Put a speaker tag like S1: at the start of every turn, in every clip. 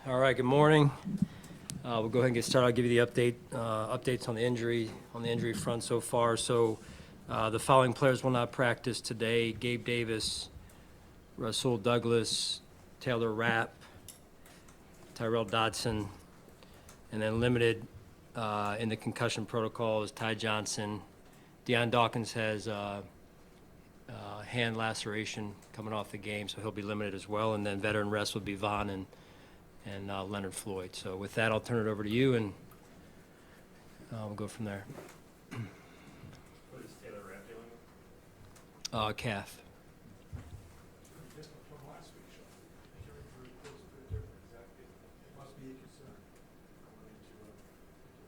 S1: All right, good morning. We'll go ahead and get started. I'll give you the updates on the injury front so far. So the following players will not practice today: Gabe Davis, Rasul Douglas, Taylor Rapp, Tyrell Dodson, and then limited in the concussion protocol is Ty Johnson. Deion Dawkins has hand laceration coming off the game, so he'll be limited as well. And then veteran rest will be Vaughn and Leonard Floyd. So with that, I'll turn it over to you, and we'll go from there.
S2: What is Taylor Rapp dealing with?
S1: Calf.
S3: Different from last week, Sean. The hearing for reports a bit different. It must be a concern going into a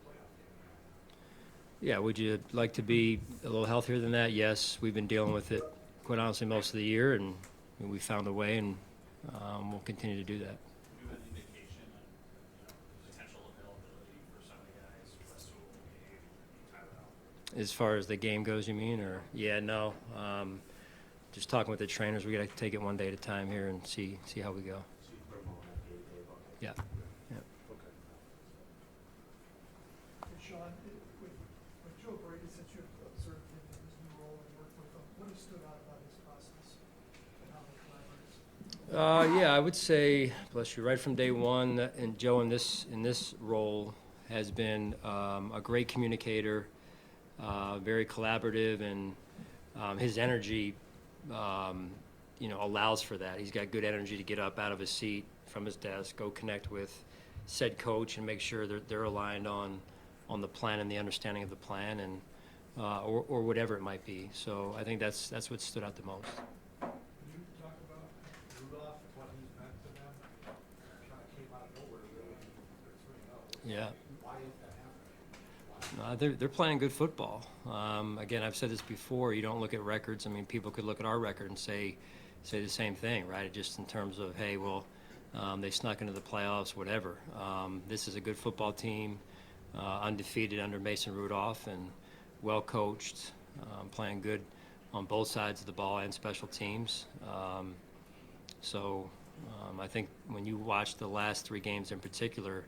S3: playoff game.
S1: Yeah, would you like to be a little healthier than that? Yes, we've been dealing with it, quite honestly, most of the year, and we found a way, and we'll continue to do that.
S2: Do you have any indication on potential availability for some of the guys, Rasul, Gabe, Tyrell?
S1: As far as the game goes, you mean? Or yeah, no. Just talking with the trainers, we got to take it one day at a time here and see how we go.
S3: So you put them on that game, okay.
S1: Yeah.
S3: Okay.
S4: Hey, Sean, with Joe Brady, since you've observed him in his new role and worked with him, what has stood out about his process and how he collaborates?
S1: Yeah, I would say, bless you, right from day one, and Joe in this role has been a great communicator, very collaborative, and his energy, allows for that. He's got good energy to get up out of his seat from his desk, go connect with said coach, and make sure they're aligned on the plan and the understanding of the plan, and or whatever it might be. So I think that's what stood out the most.
S3: Can you talk about Rudolph and what he's meant to them? It kind of came out of nowhere, really. They're 3-0.
S1: Yeah.
S3: Why is that happening?
S1: They're playing good football. Again, I've said this before. You don't look at records. I mean, people could look at our record and say the same thing, right? Just in terms of, hey, well, they snuck into the playoffs, whatever. This is a good football team, undefeated under Mason Rudolph, and well coached, playing good on both sides of the ball and special teams. I think when you watch the last 3 games in particular,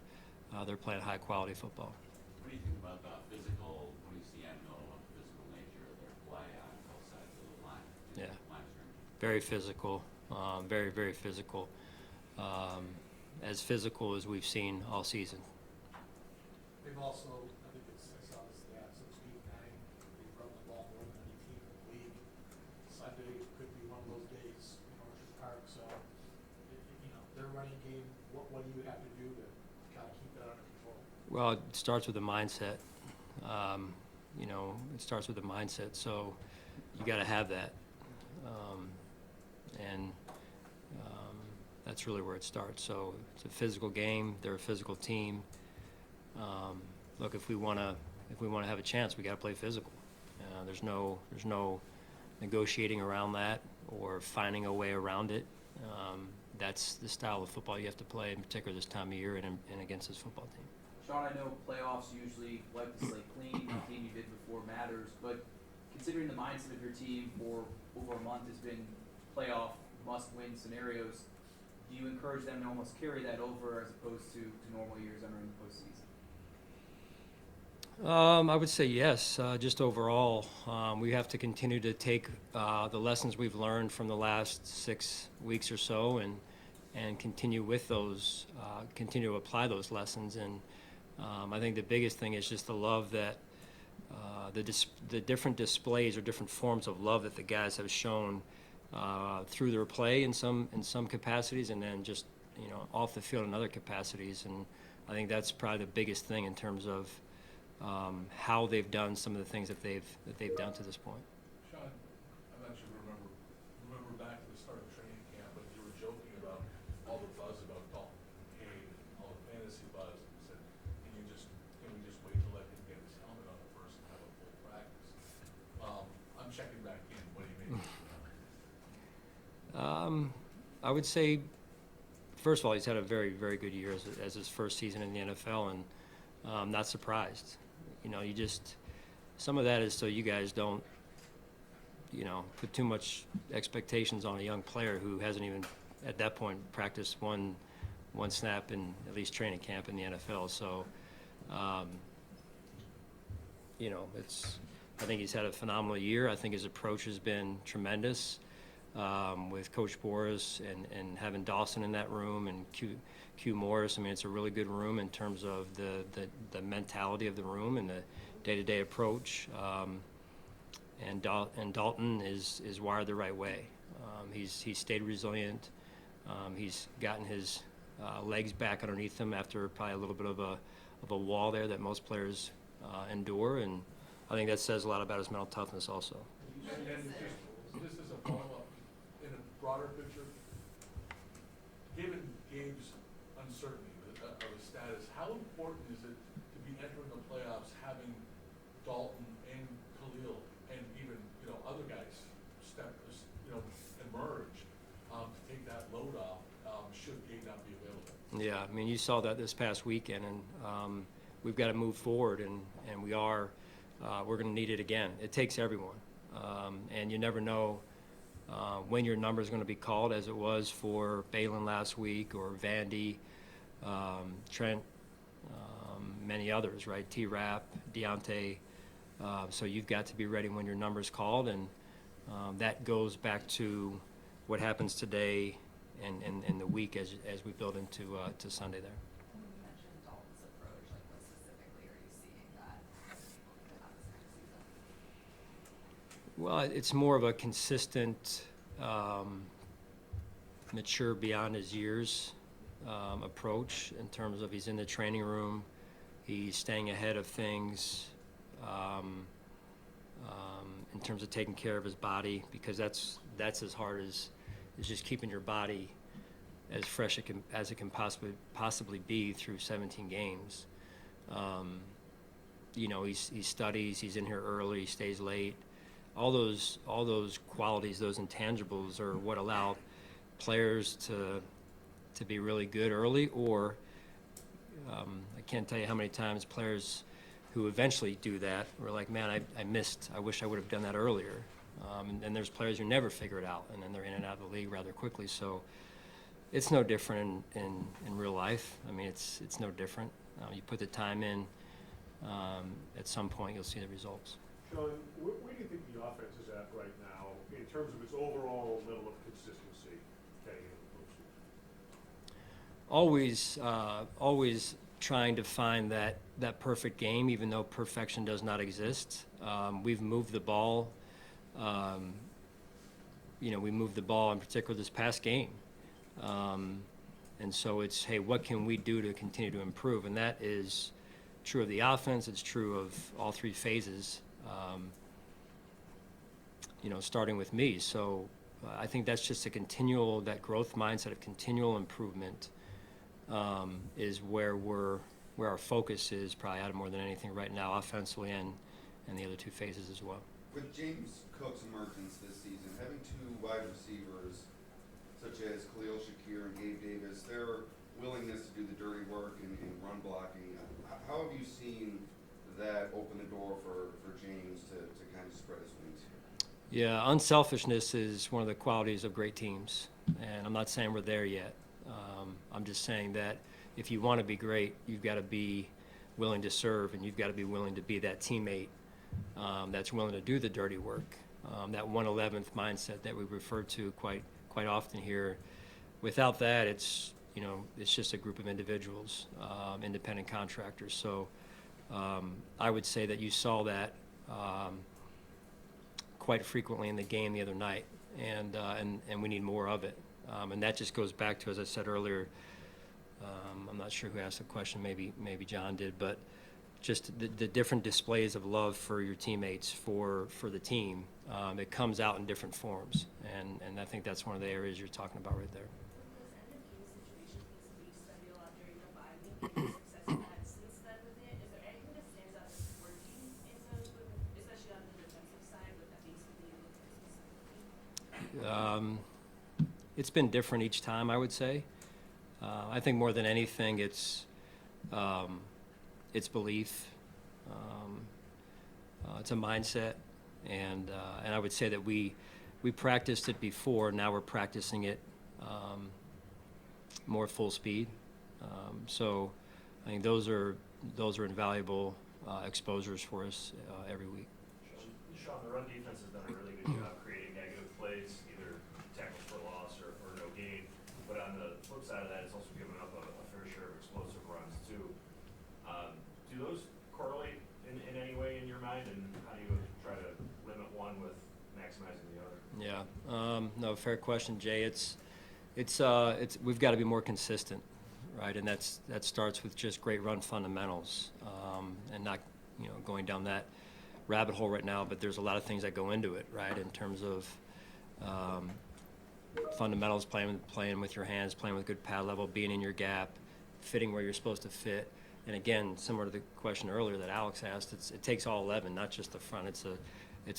S1: they're playing high quality football.
S5: What do you think about the physical, what do you see and know about the physical nature of their play on both sides of the line?
S1: Yeah.
S5: Line of scrimmage?
S1: Very physical, very, very physical. As physical as we've seen all season.
S3: They've also, I think I saw the stats, since week 9, they've run the ball more than any team in the league. Sunday could be one of those days in Orchard Park, so, their running game, what do you have to do to kind of keep that under control? Well,
S1: Well, it starts with a mindset. It starts with a mindset. So you got to have that, and that's really where it starts. So it's a physical game. They're a physical team. Look, if we want to have a chance, we got to play physical. There's no negotiating around that or finding a way around it. That's the style of football you have to play, in particular this time of year and against this football team.
S6: Sean, I know playoffs usually wipe the slate clean. The team you did before matters, but considering the mindset of your team for over a month has been playoff must-win scenarios, do you encourage them to almost carry that over as opposed to normal years entering the postseason?
S1: I would say yes. Just overall, we have to continue to take the lessons we've learned from the last 6 weeks or so, and continue with those, continue to apply those lessons. And I think the biggest thing is just the love that the different displays or different forms of love that the guys have shown through their play in some capacities, and then just off the field in other capacities. And I think that's probably the biggest thing in terms of how they've done some of the things that they've done to this point.
S7: Sean, I'm not sure remember back to the start of training camp when you were joking about all the buzz about Dalton Cade, all the fantasy buzz, and you said, can we just wait to let him get his helmet on the first and have a full practice? I'm checking back in. What do you mean?
S1: I would say, first of all, he's had a very, very good year as his first season in the NFL, and I'm not surprised. Some of that is so you guys don't, put too much expectations on a young player who hasn't even, at that point, practiced one one snap in at least training camp in the NFL. So, you know, I think he's had a phenomenal year. I think his approach has been tremendous with Coach Boris and having Dawson in that room and Q Morris. I mean, it's a really good room in terms of the mentality of the room and the day-to-day approach. And Dalton is wired the right way. He's stayed resilient. He's gotten his legs back underneath him after probably a little bit of a wall there that most players endure, and I think that says a lot about his mental toughness also.
S7: And just as a follow-up, in a broader picture, given Gabe's uncertainty of his status, how important is it to be entering the playoffs having Dalton and Khalil and even, you know, other guys emerge to take that load off, should Gabe not be available?
S1: Yeah, I mean, you saw that this past weekend, and we've got to move forward, and we're going to need it again. It takes everyone, and you never know when your number is going to be called, as it was for Balin last week, or Vandy, Trent, many others, right? T-Rap, Deontay. So you've got to be ready when your number is called, and that goes back to what happens today and the week as we build into to Sunday there.
S8: When you mentioned Dalton's approach, like what specifically are you seeing that throughout this next season?
S1: Well, it's more of a consistent, mature beyond his years approach in terms of he's in the training room, he's staying ahead of things in terms of taking care of his body, because that's as hard as just keeping your body as fresh as it can possibly be through 17 games. You know, he studies, he's in here early, he stays late. All those qualities, those intangibles, are what allow players to be really good early, or I can't tell you how many times players who eventually do that were like, man, I wish I would have done that earlier. And there's players who never figure it out, and then they're in and out of the league rather quickly. So it's no different in real life. I mean, it's no different. You put the time in, at some point you'll see the results.
S9: Sean, where do you think the offense is at right now in terms of its overall level of consistency heading into the postseason?
S1: Always trying to find that perfect game, even though perfection does not exist. We've moved the ball. We moved the ball in particular this past game. And so it's, hey, what can we do to continue to improve? And that is true of the offense. It's true of all three phases, starting with me. So I think that's just that growth mindset of continual improvement is where our focus is probably out of more than anything right now, offensively and the other two phases as well.
S10: With James Cook's emergence this season, having two wide receivers such as Khalil Shakir and Gabe Davis, their willingness to do the dirty work and run blocking, how have you seen that open the door for James to kind of spread his wings here?
S1: Yeah, unselfishness is one of the qualities of great teams, and I'm not saying we're there yet. I'm just saying that if you want to be great, you've got to be willing to serve, and you've got to be willing to be that teammate that's willing to do the dirty work. That 1/11th mindset that we refer to quite often here. Without that, it's just a group of individuals, independent contractors. So I would say that you saw that quite frequently in the game the other night, and we need more of it. And that just goes back to, as I said earlier, I'm not sure who asked the question, maybe John did, but just the different displays of love for your teammates, for the team, it comes out in different forms, and I think that's one of the areas you're talking about right there.
S8: Those end of game situations this week study a lot during the bye week and the success you had since then with it. Is there anything that stands out as working in those, especially on the defensive side with that being something you look at specifically?
S1: It's been different each time, I would say. I think more than anything, it's belief. It's a mindset, and I would say that we practiced it before. Now we're practicing it more full speed, So I think those are invaluable exposures for us every week.
S2: Sean, the run defense has done a really good job creating negative plays, either tackles for loss or no gain. But on the flip side of that, it's also given up a fair share of explosive runs too. Do those correlate in any way in your mind, and how do you try to limit one with maximizing the other?
S1: Yeah, no, fair question, Jay. It's we've got to be more consistent, right? And that starts with just great run fundamentals, and not going down that rabbit hole right now. But there's a lot of things that go into it, right? In terms of fundamentals, playing with your hands, playing with good pad level, being in your gap, fitting where you're supposed to fit. And again, similar to the question earlier that Alex asked, it takes all 11, not just the front. It's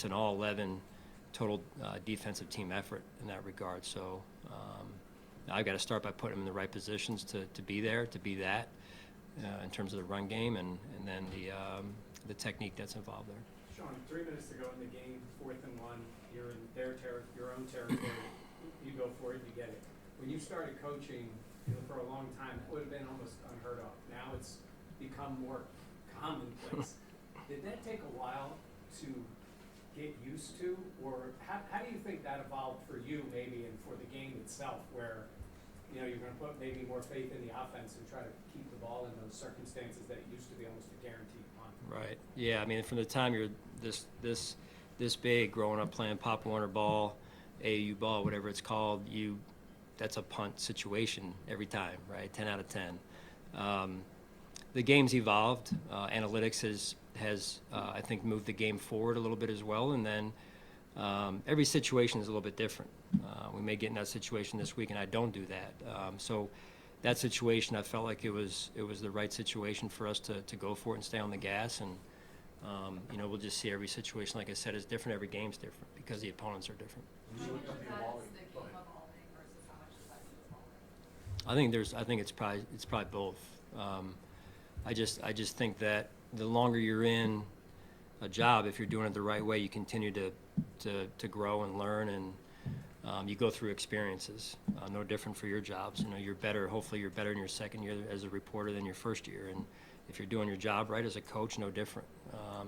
S1: an all 11 total defensive team effort in that regard. So I've got to start by putting them in the right positions to be there, to be that in terms of the run game and then the technique that's involved there.
S11: Sean, 3 minutes to go in the game, 4th and 1. You're in your own territory. You go for it, you get it. When you started coaching, for a long time, that would have been almost unheard of. Now it's become more commonplace. Did that take a while to get used to, or how do you think that evolved for you maybe and for the game itself, where you're going to put maybe more faith in the offense and try to keep the ball in those circumstances that it used to be almost a guaranteed punt?
S1: Right. Yeah. I mean, from the time you're this big, growing up playing Pop Warner ball, AAU ball, whatever it's called, that's a punt situation every time, right? 10 out of 10. The game's evolved. Analytics has I think moved the game forward a little bit as well, and then every situation is a little bit different. We may get in that situation this week, and I don't do that. So that situation, I felt like it was the right situation for us to go for it and stay on the gas. And we'll just see every situation. Like I said, is different. Every game's different because the opponents are different.
S8: How much of that is the game evolving versus how much is that evolving?
S1: I think it's probably both. I just think that the longer you're in a job, if you're doing it the right way, you continue to grow and learn, and you go through experiences. No different for your jobs. You're better. Hopefully, you're better in your second year as a reporter than your first year. And if you're doing your job right as a coach, no different.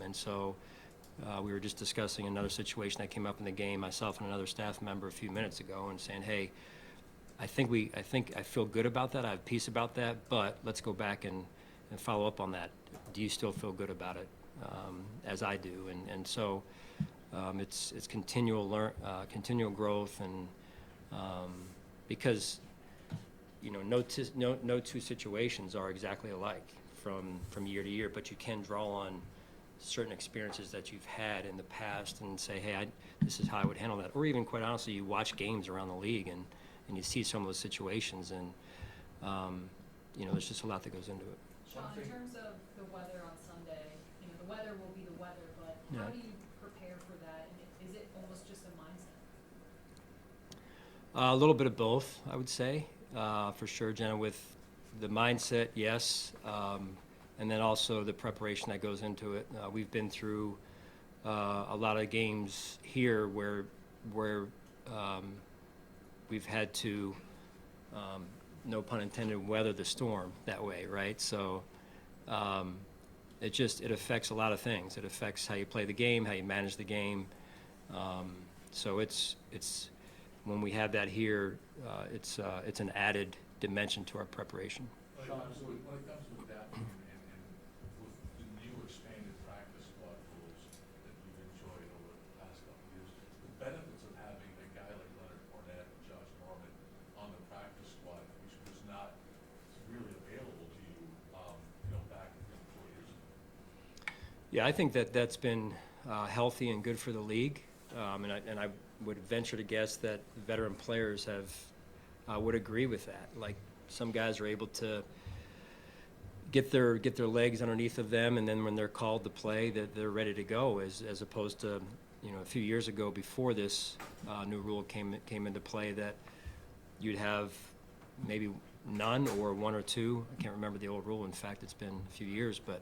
S1: And so we were just discussing another situation that came up in the game, myself and another staff member a few minutes ago, and saying, hey, I feel good about that. I have peace about that, but let's go back and follow up on that. Do you still feel good about it, as I do? And so it's continual growth, and because no two situations are exactly alike from year to year, but you can draw on certain experiences that you've had in the past and say, hey, this is how I would handle that. Or even, quite honestly, you watch games around the league and you see some of those situations, and there's just a lot that goes into it.
S8: Sean, in terms of the weather on Sunday, the weather will be the weather, but how do you prepare for that? And is it almost just a mindset?
S1: A little bit of both, I would say, for sure, Jenna, with the mindset, yes, and then also the preparation that goes into it. We've been through a lot of games here where we've had to, no pun intended, weather the storm that way, right? So it affects a lot of things. It affects how you play the game, how you manage the game. So it's when we have that here, it's an added dimension to our preparation.
S7: When it comes with that, and with the new expanded practice squad rules that you've enjoyed over the past couple of years, the benefits of having a guy like Leonard Fournette and Josh Norman on the practice squad, which was not really available to you, back 4 years ago.
S1: Yeah, I think that's been healthy and good for the league, and I would venture to guess that veteran players would agree with that. Like, some guys are able to get their legs underneath of them, and then when they're called to play, that they're ready to go, as opposed to a few years ago, before this new rule came into play, that you'd have maybe none or one or two. I can't remember the old rule. In fact, it's been a few years, but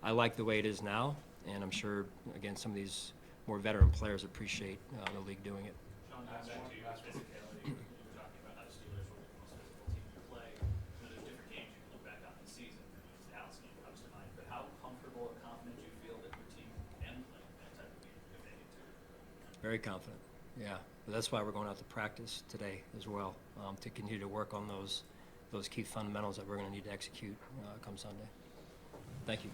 S1: I like the way it is now, and I'm sure, again, some of these more veteran players appreciate the league doing it.
S2: Sean, back to physicality. You were talking about how the Steelers were the most physical team to play. There's different games you can
S1: Very confident, yeah. But that's why we're going out to practice today as well, to continue to work on those key fundamentals that we're going to need to execute come Sunday. Thank you.